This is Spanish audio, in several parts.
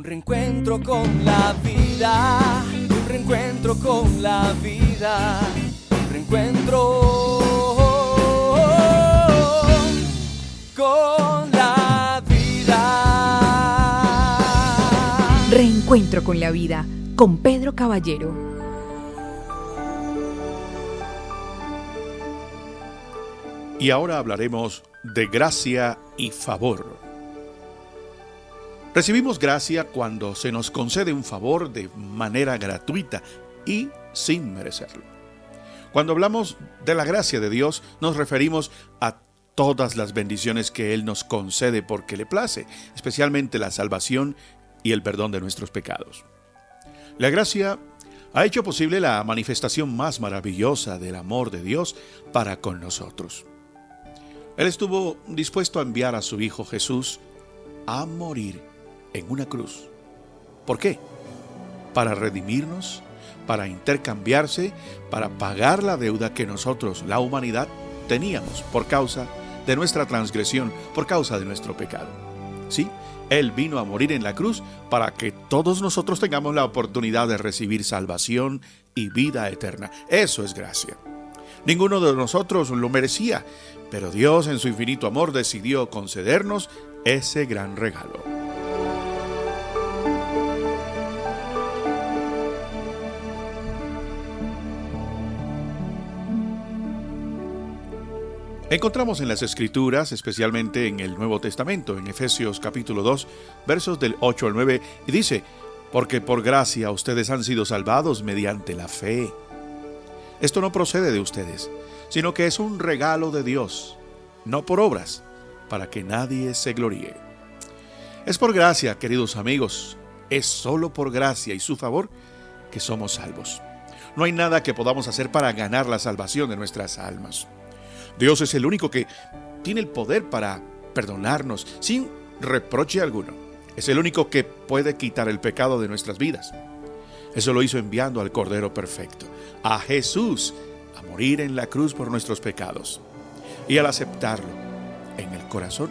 reencuentro con la vida, un reencuentro con la vida, un reencuentro con la vida. Reencuentro con la vida, con Pedro Caballero. Y ahora hablaremos de gracia y favor. Recibimos gracia cuando se nos concede un favor de manera gratuita y sin merecerlo. Cuando hablamos de la gracia de Dios, nos referimos a todas las bendiciones que Él nos concede porque le place, especialmente la salvación y el perdón de nuestros pecados. La gracia ha hecho posible la manifestación más maravillosa del amor de Dios para con nosotros. Él estuvo dispuesto a enviar a su Hijo Jesús a morir en una cruz. ¿Por qué? Para redimirnos, para intercambiarse, para pagar la deuda que nosotros, la humanidad, teníamos por causa de nuestra transgresión, por causa de nuestro pecado. Sí, Él vino a morir en la cruz para que todos nosotros tengamos la oportunidad de recibir salvación y vida eterna. Eso es gracia. Ninguno de nosotros lo merecía, pero Dios en su infinito amor decidió concedernos ese gran regalo. Encontramos en las Escrituras, especialmente en el Nuevo Testamento, en Efesios capítulo 2, versos del 8 al 9, y dice: porque por gracia ustedes han sido salvados mediante la fe. Esto no procede de ustedes, sino que es un regalo de Dios, no por obras, para que nadie se gloríe. Es por gracia, queridos amigos, es solo por gracia y su favor que somos salvos. No hay nada que podamos hacer para ganar la salvación de nuestras almas. Dios es el único que tiene el poder para perdonarnos sin reproche alguno. Es el único que puede quitar el pecado de nuestras vidas. Eso lo hizo enviando al Cordero Perfecto, a Jesús, a morir en la cruz por nuestros pecados. Y al aceptarlo en el corazón,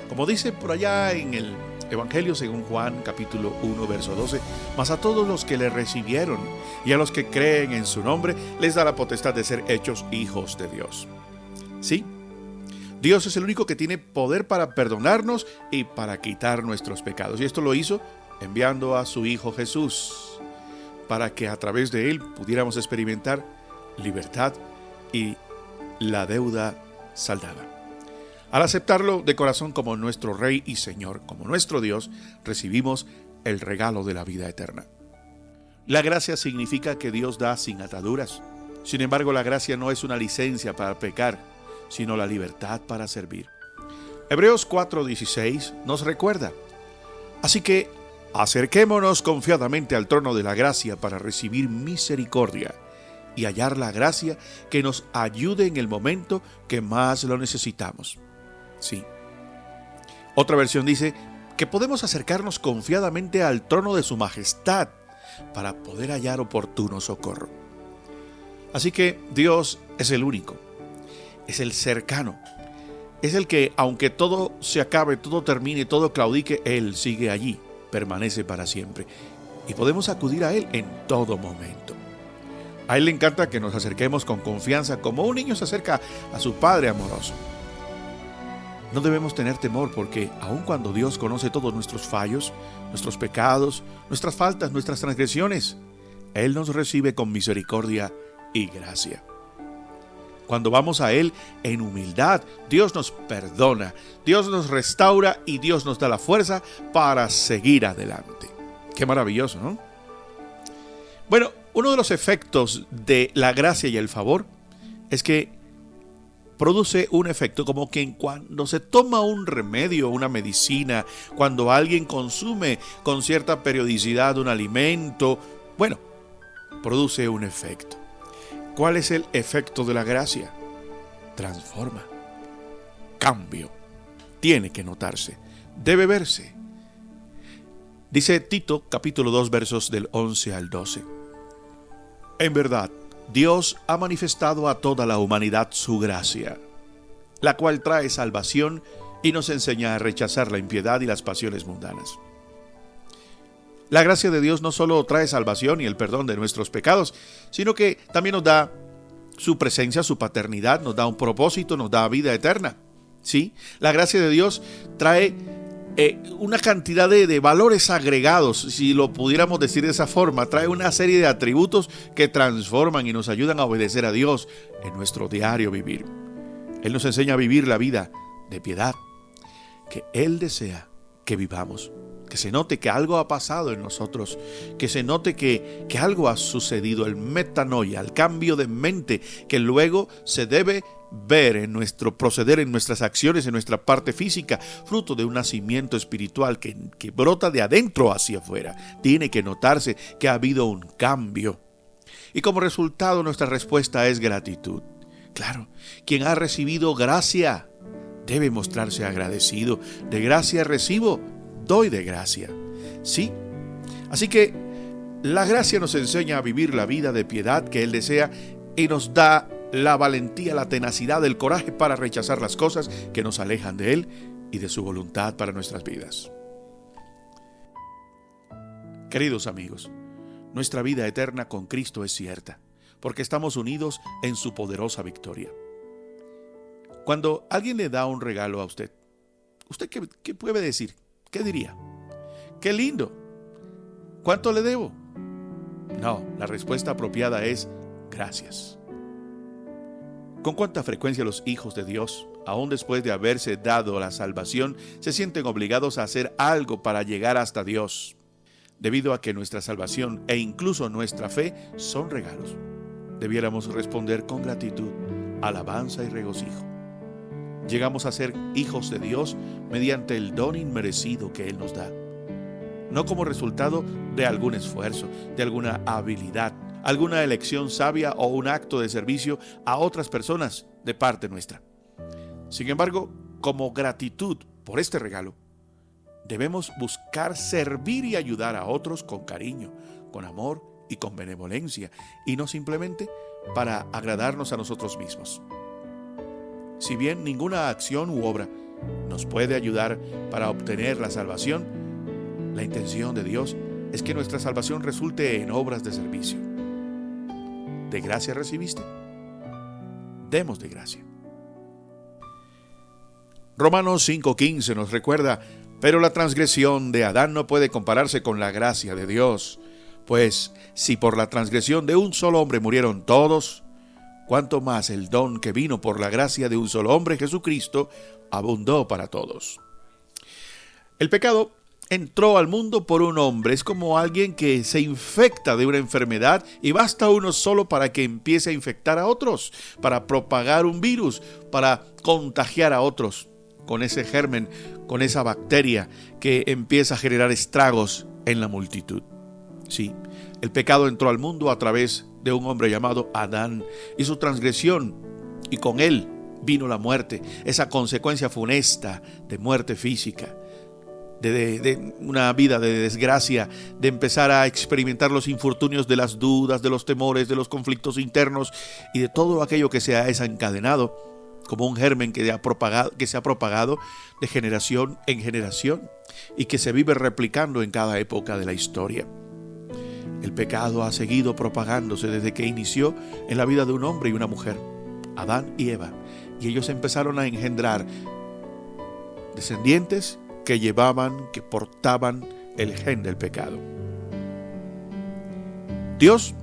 como dice por allá en el Evangelio según Juan, capítulo 1, verso 12, mas a todos los que le recibieron y a los que creen en su nombre, les da la potestad de ser hechos hijos de Dios. Sí, Dios es el único que tiene poder para perdonarnos y para quitar nuestros pecados. Y esto lo hizo enviando a su Hijo Jesús, para que a través de Él pudiéramos experimentar libertad y la deuda saldada. Al aceptarlo de corazón como nuestro Rey y Señor, como nuestro Dios, recibimos el regalo de la vida eterna. La gracia significa que Dios da sin ataduras. Sin embargo, la gracia no es una licencia para pecar, sino la libertad para servir. Hebreos 4:16 nos recuerda: así que acerquémonos confiadamente al trono de la gracia para recibir misericordia y hallar la gracia que nos ayude en el momento que más lo necesitamos. Sí. Otra versión dice que podemos acercarnos confiadamente al trono de su majestad para poder hallar oportuno socorro. Así que Dios es el único, es el cercano, es el que, aunque todo se acabe, todo termine, todo claudique, Él sigue allí, permanece para siempre. Y podemos acudir a Él en todo momento. A Él le encanta que nos acerquemos con confianza, como un niño se acerca a su padre amoroso. No debemos tener temor porque, aun cuando Dios conoce todos nuestros fallos, nuestros pecados, nuestras faltas, nuestras transgresiones, Él nos recibe con misericordia y gracia. Cuando vamos a Él en humildad, Dios nos perdona, Dios nos restaura y Dios nos da la fuerza para seguir adelante. Qué maravilloso, ¿no? Bueno, uno de los efectos de la gracia y el favor es que produce un efecto como que cuando se toma un remedio, una medicina, cuando alguien consume con cierta periodicidad un alimento, bueno, produce un efecto. ¿Cuál es el efecto de la gracia? Transforma, cambio, tiene que notarse, debe verse. Dice Tito, capítulo 2, versos del 11 al 12. En verdad, Dios ha manifestado a toda la humanidad su gracia, la cual trae salvación y nos enseña a rechazar la impiedad y las pasiones mundanas. La gracia de Dios no solo trae salvación y el perdón de nuestros pecados, sino que también nos da su presencia, su paternidad, nos da un propósito, nos da vida eterna. ¿Sí? La gracia de Dios trae una cantidad de valores agregados, si lo pudiéramos decir de esa forma. Trae una serie de atributos que transforman y nos ayudan a obedecer a Dios en nuestro diario vivir. Él nos enseña a vivir la vida de piedad que Él desea que vivamos. Que se note que algo ha pasado en nosotros, que se note que algo ha sucedido, el metanoia, el cambio de mente, que luego se debe ver en nuestro proceder, en nuestras acciones, en nuestra parte física, fruto de un nacimiento espiritual que brota de adentro hacia afuera. Tiene que notarse que ha habido un cambio. Y como resultado nuestra respuesta es gratitud. Claro, quien ha recibido gracia debe mostrarse agradecido. De gracia recibo, doy de gracia. Sí, así que la gracia nos enseña a vivir la vida de piedad que Él desea y nos da la valentía, la tenacidad, el coraje para rechazar las cosas que nos alejan de Él y de su voluntad para nuestras vidas. Queridos amigos, nuestra vida eterna con Cristo es cierta, porque estamos unidos en su poderosa victoria. Cuando alguien le da un regalo a usted, ¿usted qué puede decir? ¿Qué diría? ¡Qué lindo! ¿Cuánto le debo? No, la respuesta apropiada es gracias. ¿Con cuánta frecuencia los hijos de Dios, aún después de haberse dado la salvación, se sienten obligados a hacer algo para llegar hasta Dios? Debido a que nuestra salvación e incluso nuestra fe son regalos, debiéramos responder con gratitud, alabanza y regocijo. Llegamos a ser hijos de Dios mediante el don inmerecido que Él nos da, no como resultado de algún esfuerzo, de alguna habilidad, alguna elección sabia o un acto de servicio a otras personas de parte nuestra. Sin embargo, como gratitud por este regalo, debemos buscar servir y ayudar a otros con cariño, con amor y con benevolencia, y no simplemente para agradarnos a nosotros mismos. Si bien ninguna acción u obra nos puede ayudar para obtener la salvación, la intención de Dios es que nuestra salvación resulte en obras de servicio. ¿De gracia recibiste? Demos de gracia. Romanos 5:15 nos recuerda: pero la transgresión de Adán no puede compararse con la gracia de Dios, pues si por la transgresión de un solo hombre murieron todos, cuánto más el don que vino por la gracia de un solo hombre, Jesucristo, abundó para todos. El pecado entró al mundo por un hombre. Es como alguien que se infecta de una enfermedad y basta uno solo para que empiece a infectar a otros, para propagar un virus, para contagiar a otros con ese germen, con esa bacteria que empieza a generar estragos en la multitud. Sí, el pecado entró al mundo a través de un hombre llamado Adán y su transgresión, y con él vino la muerte, esa consecuencia funesta de muerte física, de una vida de desgracia, de empezar a experimentar los infortunios de las dudas, de los temores, de los conflictos internos y de todo aquello que se ha desencadenado como un germen que se ha propagado de generación en generación y que se vive replicando en cada época de la historia. El pecado ha seguido propagándose desde que inició en la vida de un hombre y una mujer, Adán y Eva, y ellos empezaron a engendrar descendientes que portaban el gen del pecado. Dios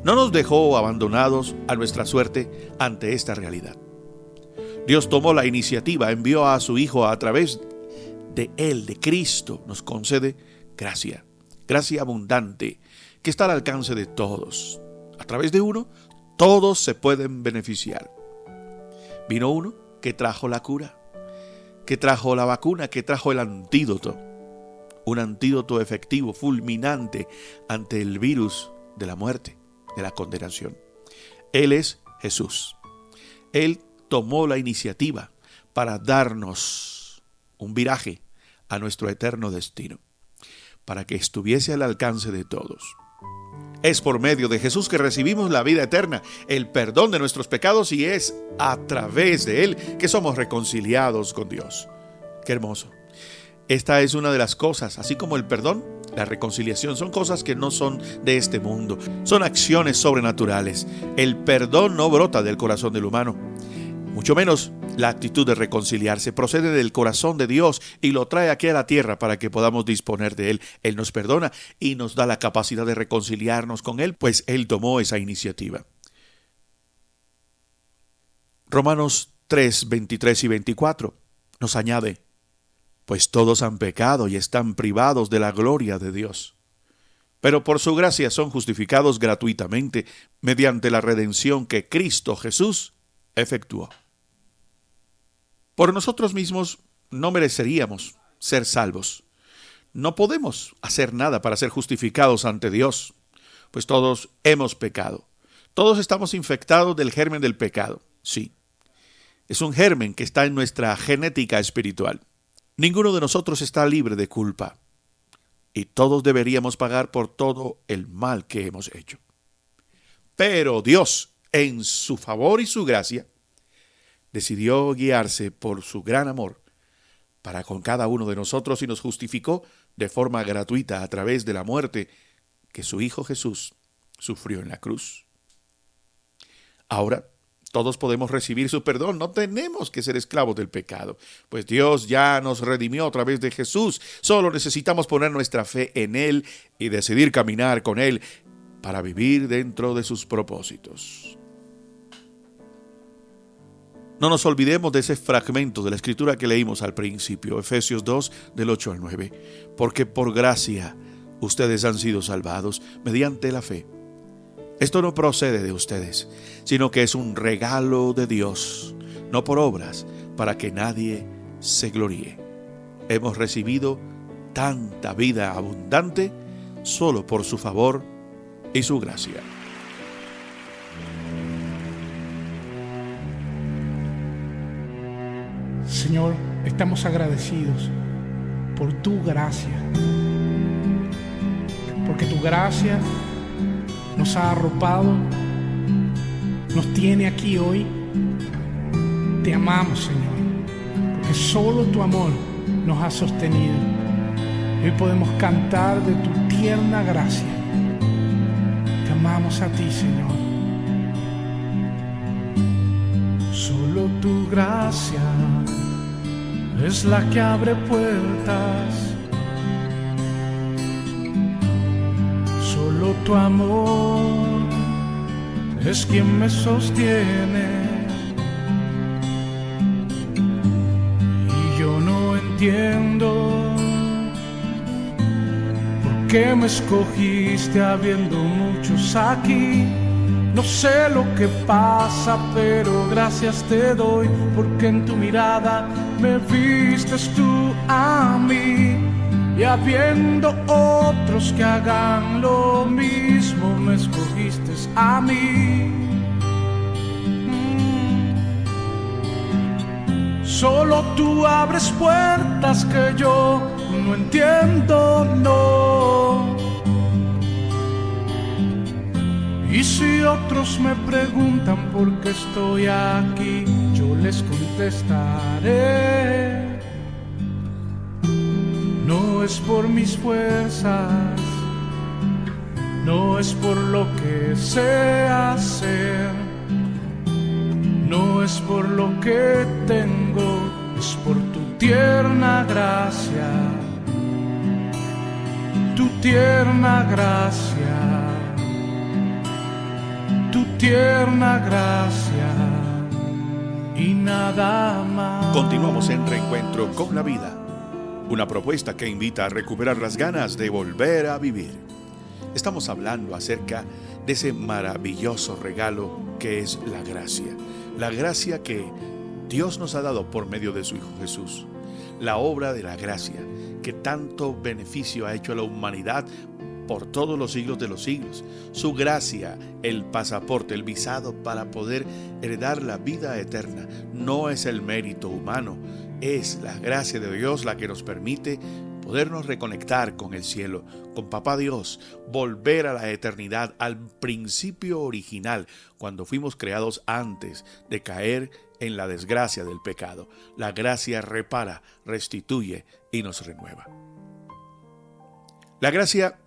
no nos dejó abandonados a nuestra suerte ante esta realidad. Dios tomó la iniciativa, envió a su Hijo a través de Él, de Cristo, nos concede gracia abundante, que está al alcance de todos. A través de uno, todos se pueden beneficiar. Vino uno que trajo la cura, que trajo la vacuna, que trajo el antídoto. Un antídoto efectivo, fulminante ante el virus de la muerte, de la condenación. Él es Jesús. Él tomó la iniciativa para darnos un viraje a nuestro eterno destino, para que estuviese al alcance de todos. Es por medio de Jesús que recibimos la vida eterna, el perdón de nuestros pecados, y es a través de Él que somos reconciliados con Dios. ¡Qué hermoso! Esta es una de las cosas, así como el perdón, La reconciliación son cosas que no son de este mundo, son acciones sobrenaturales. El perdón no brota del corazón del humano, mucho menos la actitud de reconciliarse. Procede del corazón de Dios y lo trae aquí a la tierra para que podamos disponer de Él. Él nos perdona y nos da la capacidad de reconciliarnos con Él, pues Él tomó esa iniciativa. Romanos 3, 23 y 24 nos añade: pues todos han pecado y están privados de la gloria de Dios. Pero por su gracia son justificados gratuitamente mediante la redención que Cristo Jesús efectuó. Por nosotros mismos no mereceríamos ser salvos. No podemos hacer nada para ser justificados ante Dios, pues todos hemos pecado. Todos estamos infectados del germen del pecado. Sí, es un germen que está en nuestra genética espiritual. Ninguno de nosotros está libre de culpa y todos deberíamos pagar por todo el mal que hemos hecho. Pero Dios, en su favor y su gracia, decidió guiarse por su gran amor para con cada uno de nosotros y nos justificó de forma gratuita a través de la muerte que su Hijo Jesús sufrió en la cruz. Ahora, todos podemos recibir su perdón, no tenemos que ser esclavos del pecado, pues Dios ya nos redimió a través de Jesús. Solo necesitamos poner nuestra fe en Él y decidir caminar con Él para vivir dentro de sus propósitos. No nos olvidemos de ese fragmento de la Escritura que leímos al principio, Efesios 2, del 8 al 9, porque por gracia ustedes han sido salvados mediante la fe. Esto no procede de ustedes, sino que es un regalo de Dios, no por obras, para que nadie se gloríe. Hemos recibido tanta vida abundante solo por su favor y su gracia. Señor, estamos agradecidos por tu gracia, porque tu gracia nos ha arropado, nos tiene aquí hoy. Te amamos, Señor, porque solo tu amor nos ha sostenido. Hoy podemos cantar de tu tierna gracia. Te amamos a ti, Señor. Solo tu gracia es la que abre puertas. Solo tu amor es quien me sostiene. Y yo no entiendo por qué me escogiste habiendo muchos aquí. No sé lo que pasa, pero gracias te doy, porque en tu mirada me vistes tú a mí. Y habiendo otros que hagan lo mismo, me escogiste a mí. Solo tú abres puertas que yo no entiendo, no. Y si otros me preguntan por qué estoy aquí, yo les contestaré: no es por mis fuerzas, no es por lo que sé hacer, no es por lo que tengo, es por tu tierna gracia, tu tierna gracia, tu tierna gracia y nada más. Continuamos en Reencuentro con la Vida, una propuesta que invita a recuperar las ganas de volver a vivir. Estamos hablando acerca de ese maravilloso regalo que es la gracia que Dios nos ha dado por medio de su Hijo Jesús, la obra de la gracia que tanto beneficio ha hecho a la humanidad por todos los siglos de los siglos. Su gracia, el pasaporte, el visado para poder heredar la vida eterna, no es el mérito humano, es la gracia de Dios la que nos permite podernos reconectar con el cielo, con Papá Dios, volver a la eternidad, al principio original, cuando fuimos creados antes de caer en la desgracia del pecado. La gracia repara, restituye y nos renueva. La gracia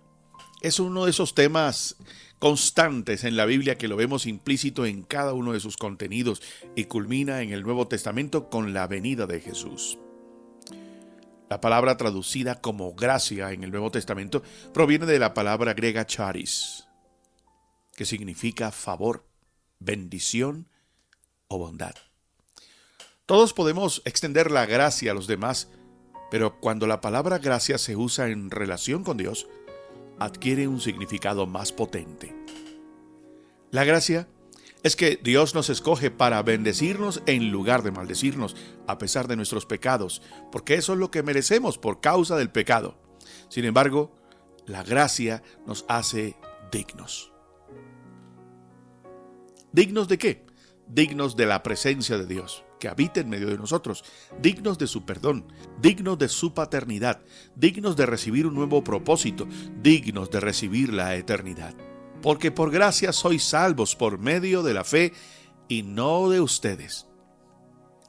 es uno de esos temas constantes en la Biblia que lo vemos implícito en cada uno de sus contenidos y culmina en el Nuevo Testamento con la venida de Jesús. La palabra traducida como gracia en el Nuevo Testamento proviene de la palabra griega charis, que significa favor, bendición o bondad. Todos podemos extender la gracia a los demás, pero cuando la palabra gracia se usa en relación con Dios, adquiere un significado más potente. La gracia es que Dios nos escoge para bendecirnos en lugar de maldecirnos, a pesar de nuestros pecados, porque eso es lo que merecemos por causa del pecado. Sin embargo, la gracia nos hace dignos. ¿Dignos de qué? Dignos de la presencia de Dios, que habita en medio de nosotros, dignos de su perdón, dignos de su paternidad, dignos de recibir un nuevo propósito, dignos de recibir la eternidad. Porque por gracia sois salvos por medio de la fe y no de ustedes.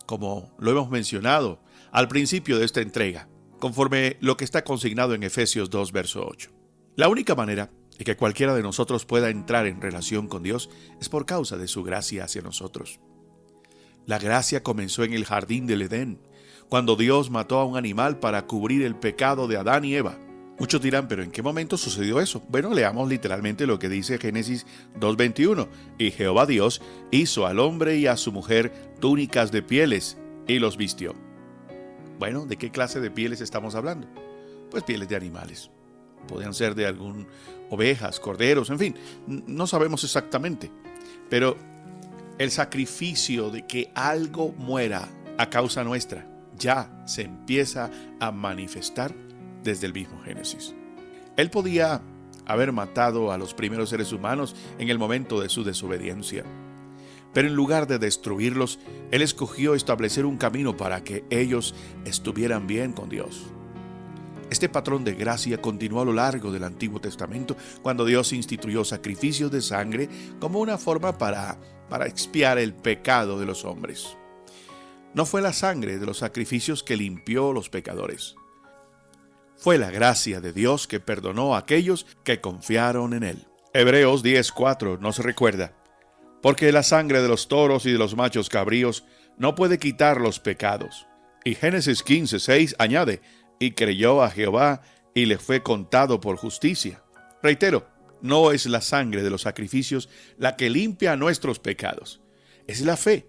Como lo hemos mencionado al principio de esta entrega, conforme lo que está consignado en Efesios 2, verso 8. La única manera de que cualquiera de nosotros pueda entrar en relación con Dios es por causa de su gracia hacia nosotros. La gracia comenzó en el jardín del Edén, cuando Dios mató a un animal para cubrir el pecado de Adán y Eva. Muchos dirán, ¿pero en qué momento sucedió eso? Bueno, leamos literalmente lo que dice Génesis 2:21. Y Jehová Dios hizo al hombre y a su mujer túnicas de pieles y los vistió. Bueno, ¿de qué clase de pieles estamos hablando? Pues pieles de animales. Podrían ser de ovejas, corderos, en fin, no sabemos exactamente. Pero el sacrificio de que algo muera a causa nuestra ya se empieza a manifestar desde el mismo Génesis. Él podía haber matado a los primeros seres humanos en el momento de su desobediencia, pero en lugar de destruirlos, Él escogió establecer un camino para que ellos estuvieran bien con Dios. Este patrón de gracia continuó a lo largo del Antiguo Testamento, cuando Dios instituyó sacrificios de sangre como una forma para expiar el pecado de los hombres. No fue la sangre de los sacrificios que limpió a los pecadores. Fue la gracia de Dios que perdonó a aquellos que confiaron en Él. Hebreos 10:4 nos recuerda: porque la sangre de los toros y de los machos cabríos no puede quitar los pecados. Y Génesis 15:6 añade: y creyó a Jehová y le fue contado por justicia. Reitero, no es la sangre de los sacrificios la que limpia nuestros pecados. Es la fe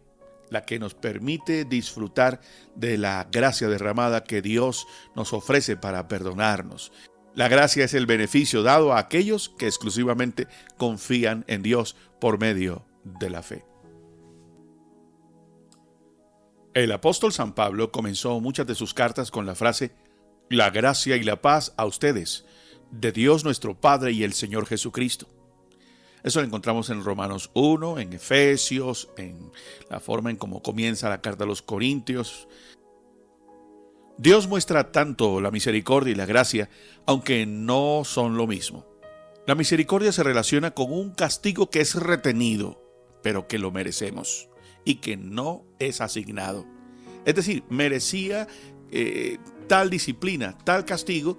la que nos permite disfrutar de la gracia derramada que Dios nos ofrece para perdonarnos. La gracia es el beneficio dado a aquellos que exclusivamente confían en Dios por medio de la fe. El apóstol San Pablo comenzó muchas de sus cartas con la frase: la gracia y la paz a ustedes, de Dios nuestro Padre y el Señor Jesucristo. Eso lo encontramos en Romanos 1, en Efesios, en la forma en cómo comienza la carta a los Corintios. Dios muestra tanto la misericordia y la gracia, aunque no son lo mismo. La misericordia se relaciona con un castigo que es retenido, pero que lo merecemos y que no es asignado. Es decir, merecía tal disciplina, tal castigo,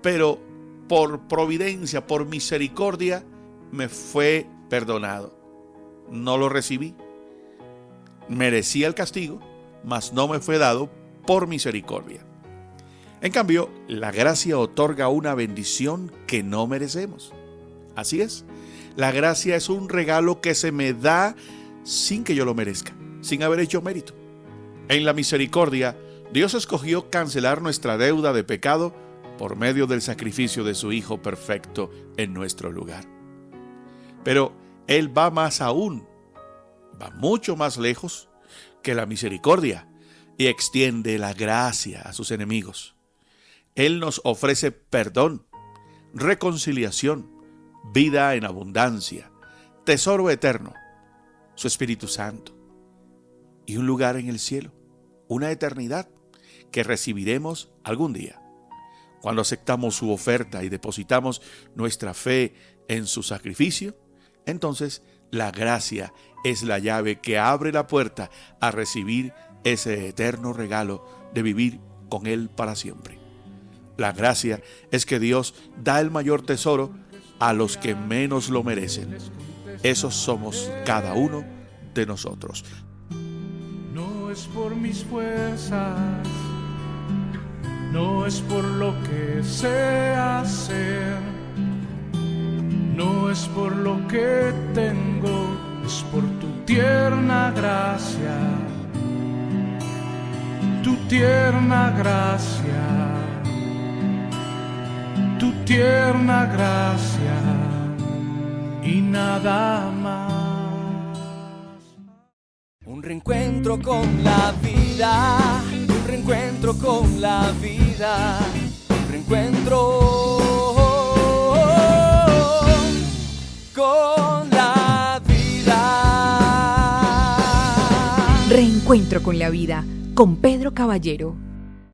pero por providencia, por misericordia, me fue perdonado. No lo recibí. Merecía el castigo, mas no me fue dado por misericordia. En cambio, la gracia otorga una bendición que no merecemos. Así es. La gracia es un regalo que se me da sin que yo lo merezca, sin haber hecho mérito. En la misericordia, Dios escogió cancelar nuestra deuda de pecado por medio del sacrificio de su Hijo perfecto en nuestro lugar. Pero Él va más aún, va mucho más lejos que la misericordia y extiende la gracia a sus enemigos. Él nos ofrece perdón, reconciliación, vida en abundancia, tesoro eterno, su Espíritu Santo y un lugar en el cielo, una eternidad que recibiremos algún día. Cuando aceptamos su oferta y depositamos nuestra fe en su sacrificio, entonces la gracia es la llave que abre la puerta a recibir ese eterno regalo de vivir con Él para siempre. La gracia es que Dios da el mayor tesoro a los que menos lo merecen. Esos somos cada uno de nosotros. No es por mis fuerzas, no es por lo que sé hacer, no es por lo que tengo, es por tu tierna gracia, tu tierna gracia, tu tierna gracia y nada más. Un reencuentro con la vida, un reencuentro con la vida, un reencuentro con la vida. Reencuentro con la vida con Pedro Caballero.